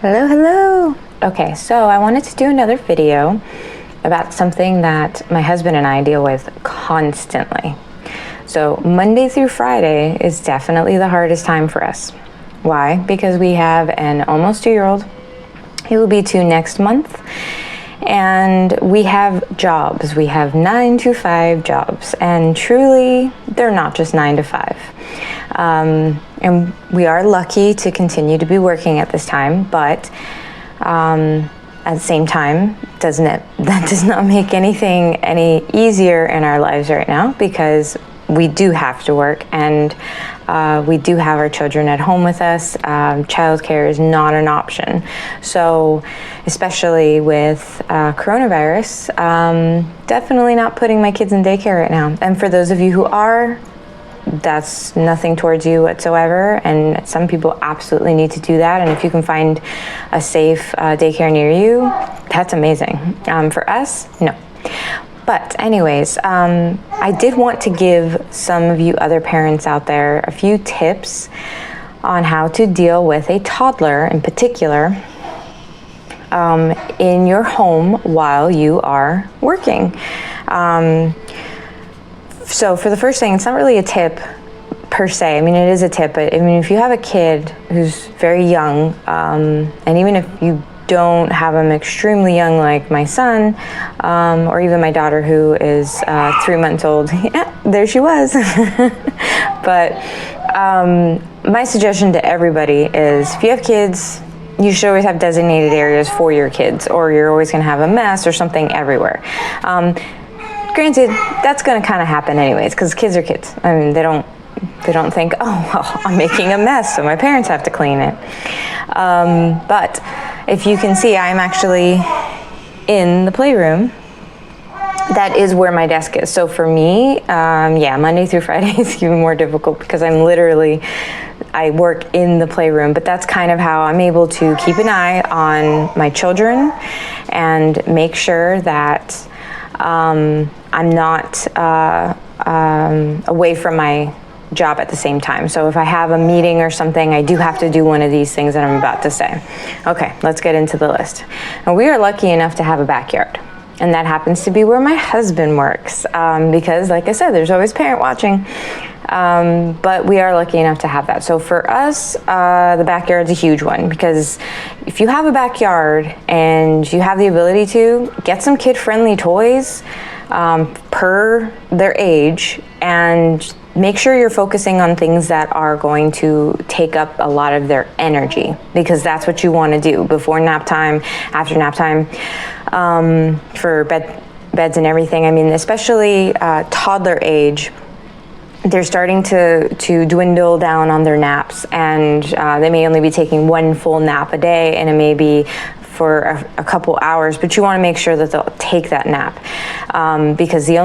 Hello, hello. Okay, so I wanted to do another video about something that my husband and I deal with constantly. So Monday through Friday is definitely the hardest time for us. Why? Because we have an almost 2-year-old. He will be 2 next month. And we have jobs. We have 9 to 5 jobs. And truly, they're not just 9 to 5. And we are lucky to continue to be working at this time, but at the same time, that does not make anything any easier in our lives right now, because we do have to work, and we do have our children at home with us. Childcare is not an option. So, especially with coronavirus, definitely not putting my kids in daycare right now. And for those of you who are, that's nothing towards you whatsoever, and some people absolutely need to do that. And if you can find a safe daycare near you, that's amazing. For us, no. But anyways, I did want to give some of you other parents out there a few tips on how to deal with a toddler in particular in your home while you are working. So for the first thing, it's not really a tip per se. I mean, it is a tip, but I mean, if you have a kid who's very young, and even if you don't have them extremely young like my son, or even my daughter who is 3 months old, yeah, there she was. But my suggestion to everybody is, if you have kids, you should always have designated areas for your kids, or you're always going to have a mess or something everywhere. Granted, that's going to kind of happen anyways, because kids are kids. I mean, they don't think, oh, well, I'm making a mess, so my parents have to clean it. But if you can see, I'm actually in the playroom. That is where my desk is. So for me, yeah, Monday through Friday is even more difficult, because I work in the playroom, but that's kind of how I'm able to keep an eye on my children and make sure that I'm not away from my job at the same time. So if I have a meeting or something, I do have to do one of these things that I'm about to say. Okay, let's get into the list. Now, we are lucky enough to have a backyard, and that happens to be where my husband works, because like I said, there's always parent watching. But we are lucky enough to have that. So for us, the backyard's a huge one, because if you have a backyard and you have the ability to get some kid-friendly toys per their age, and make sure you're focusing on things that are going to take up a lot of their energy, because that's what you want to do before nap time, after nap time, for beds and everything. I mean, especially toddler age, they're starting to dwindle down on their naps, and they may only be taking one full nap a day, and it may be for a couple hours, but you want to make sure that they'll take that nap, because the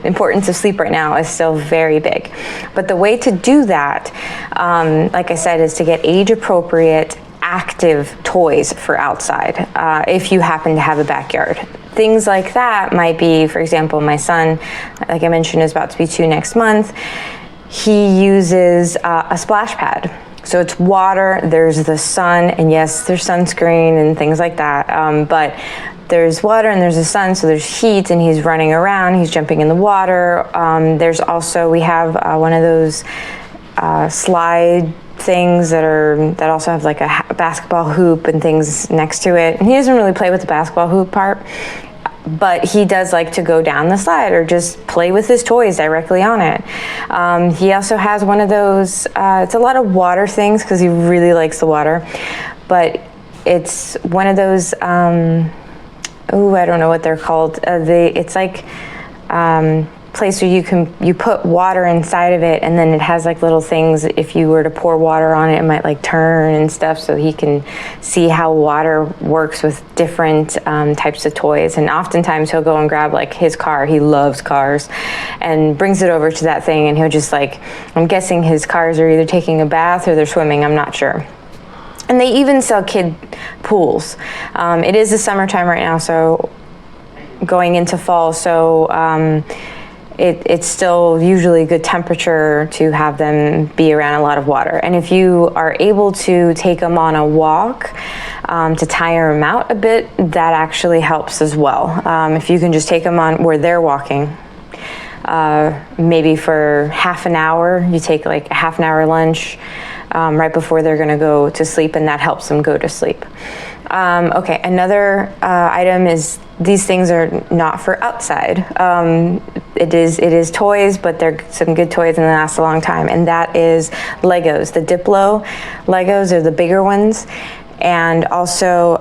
importance of sleep right now is still very big. But the way to do that, like I said, is to get age-appropriate active toys for outside, if you happen to have a backyard. Things like that might be, for example, my son, like I mentioned, is about to be 2 next month. He uses a splash pad. So it's water, there's the sun, and yes, there's sunscreen and things like that, but there's water and there's the sun, so there's heat, and he's running around, he's jumping in the water. There's also, we have one of those slide things that also have like a basketball hoop and things next to it. And he doesn't really play with the basketball hoop part, but he does like to go down the slide or just play with his toys directly on it. He also has one of those, it's a lot of water things, because he really likes the water, but it's one of those, I don't know what they're called. It's like place where you put water inside of it, and then it has like little things. If you were to pour water on it, it might like turn and stuff, so he can see how water works with different types of toys. And oftentimes he'll go and grab like his car, he loves cars, and brings it over to that thing, and he'll just like, I'm guessing his cars are either taking a bath or they're swimming, I'm not sure. And they even sell kid pools. It is the summertime right now, so going into fall, so it's still usually good temperature to have them be around a lot of water. And if you are able to take them on a walk to tire them out a bit, that actually helps as well. If you can just take them on where they're walking, maybe for half an hour, you take like a half an hour lunch right before they're going to go to sleep, and that helps them go to sleep. Okay, another item is these things are not for outside. It is toys, but they're some good toys and they last a long time, and that is Legos. The Diplo Legos are the bigger ones, and also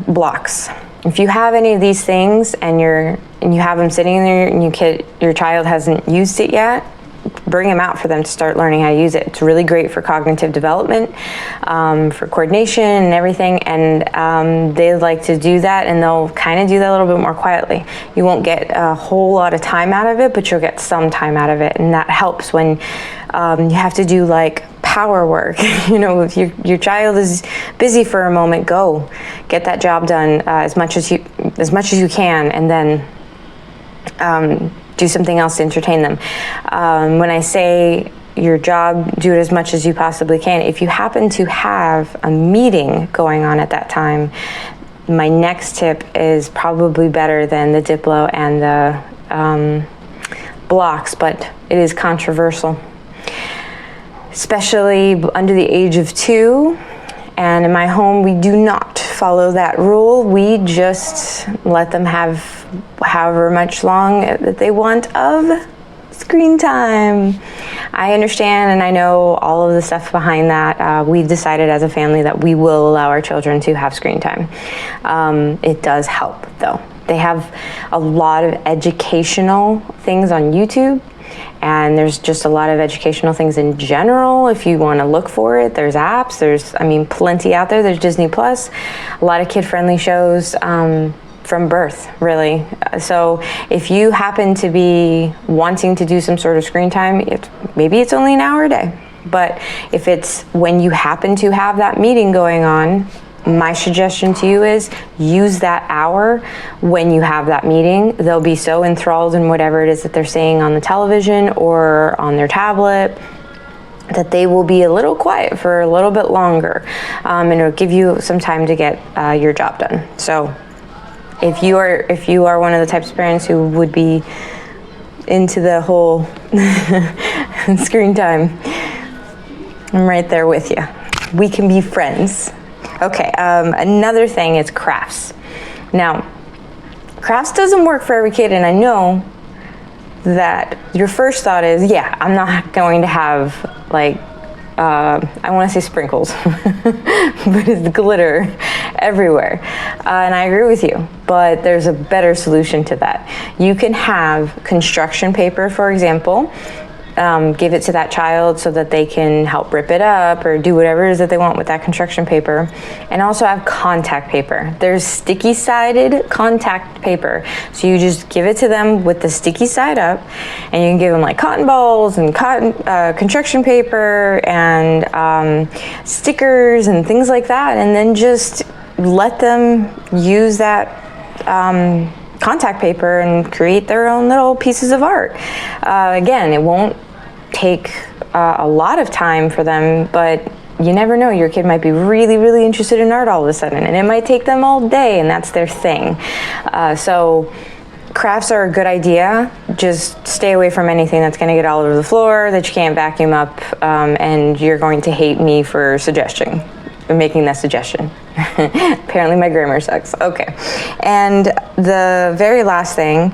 blocks. If you have any of these things and you have them sitting in there and your child hasn't used it yet, bring them out for them to start learning how to use it. It's really great for cognitive development, for coordination and everything, and they like to do that, and they'll kind of do that a little bit more quietly. You won't get a whole lot of time out of it, but you'll get some time out of it, and that helps when you have to do like power work. You know, if your child is busy for a moment, go get that job done as much as you can, and then do something else to entertain them. When I say your job, do it as much as you possibly can. If you happen to have a meeting going on at that time, my next tip is probably better than the Diplo and the blocks, but it is controversial. Especially under the age of 2. And in my home, we do not follow that rule. We just let them have however much long that they want of screen time. I understand and I know all of the stuff behind that. We've decided as a family that we will allow our children to have screen time. It does help though. They have a lot of educational things on YouTube. And there's just a lot of educational things in general. If you want to look for it, there's apps. There's, plenty out there. There's Disney Plus, a lot of kid-friendly shows from birth, really. So if you happen to be wanting to do some sort of screen time, maybe it's only an hour a day. But if it's when you happen to have that meeting going on, my suggestion to you is use that hour when you have that meeting. They'll be so enthralled in whatever it is that they're seeing on the television or on their tablet that they will be a little quiet for a little bit longer, and it'll give you some time to get your job done. So if you are one of the types of parents who would be into the whole screen time, I'm right there with you. We can be friends. Okay, another thing is crafts. Now, crafts doesn't work for every kid, and I know that your first thought is, yeah, I'm not going to have like, I want to say sprinkles, but it's glitter everywhere. And I agree with you, but there's a better solution to that. You can have construction paper, for example. Give it to that child so that they can help rip it up or do whatever it is that they want with that construction paper. And also have contact paper. There's sticky sided contact paper. So you just give it to them with the sticky side up, and you can give them like cotton balls and construction paper and stickers and things like that, and then just let them use that contact paper and create their own little pieces of art. Again, it won't take a lot of time for them, but you never know. Your kid might be really, really interested in art all of a sudden, and it might take them all day, and that's their thing. So crafts are a good idea. Just stay away from anything that's going to get all over the floor, that you can't vacuum up, and you're going to hate me for making that suggestion. Apparently my grammar sucks. Okay. And the very last thing,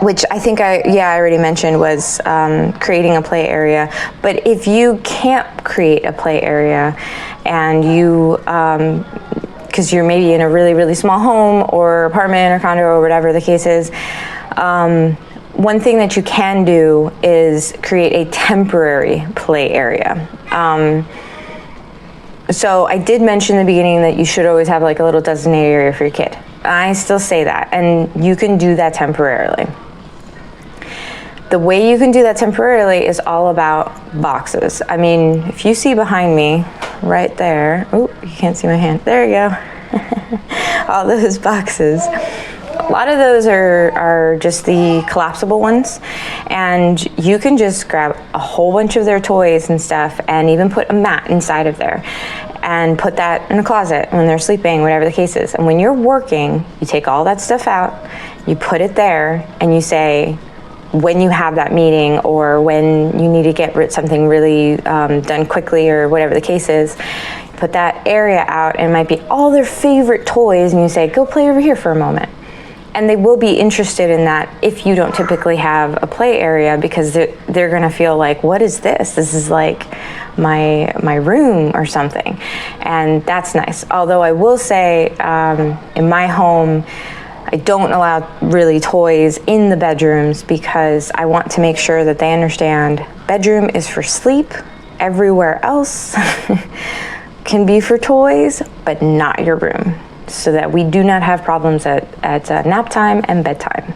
which I think I already mentioned, was creating a play area. But if you can't create a play area and you, because you're maybe in a really, really small home or apartment or condo or whatever the case is, one thing that you can do is create a temporary play area. So I did mention in the beginning that you should always have like a little designated area for your kid. I still say that, and you can do that temporarily. The way you can do that temporarily is all about boxes. I mean, if you see behind me, right there, oh, you can't see my hand, there you go. All those boxes A lot of those are just the collapsible ones, and you can just grab a whole bunch of their toys and stuff and even put a mat inside of there and put that in a closet when they're sleeping, whatever the case is. And when you're working, you take all that stuff out, you put it there, and you say, when you have that meeting or when you need to get something really done quickly or whatever the case is, put that area out, and it might be all their favorite toys, and you say, go play over here for a moment. And they will be interested in that if you don't typically have a play area, because they're gonna feel like, what is this? This is like my room or something. And that's nice. Although I will say, in my home, I don't allow really toys in the bedrooms because I want to make sure that they understand bedroom is for sleep. Everywhere else can be for toys, but not your room, so that we do not have problems at nap time and bedtime.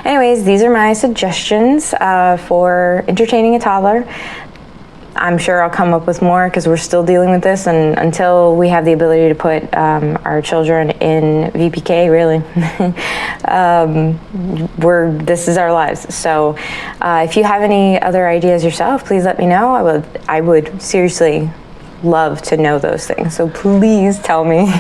Anyways, these are my suggestions for entertaining a toddler. I'm sure I'll come up with more because we're still dealing with this, and until we have the ability to put our children in VPK, really, this is our lives. So if you have any other ideas yourself, please let me know. I would seriously love to know those things, so please tell me.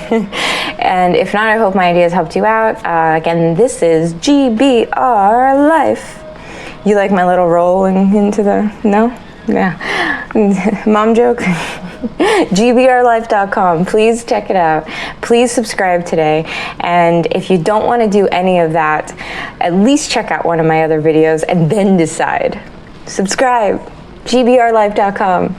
And if not, I hope my ideas helped you out. Again, this is GBR Life. You like my little rolling into the, no? Yeah. Mom joke? GBRlife.com. Please check it out. Please subscribe today. And if you don't want to do any of that, at least check out one of my other videos and then decide. Subscribe. GBRlife.com.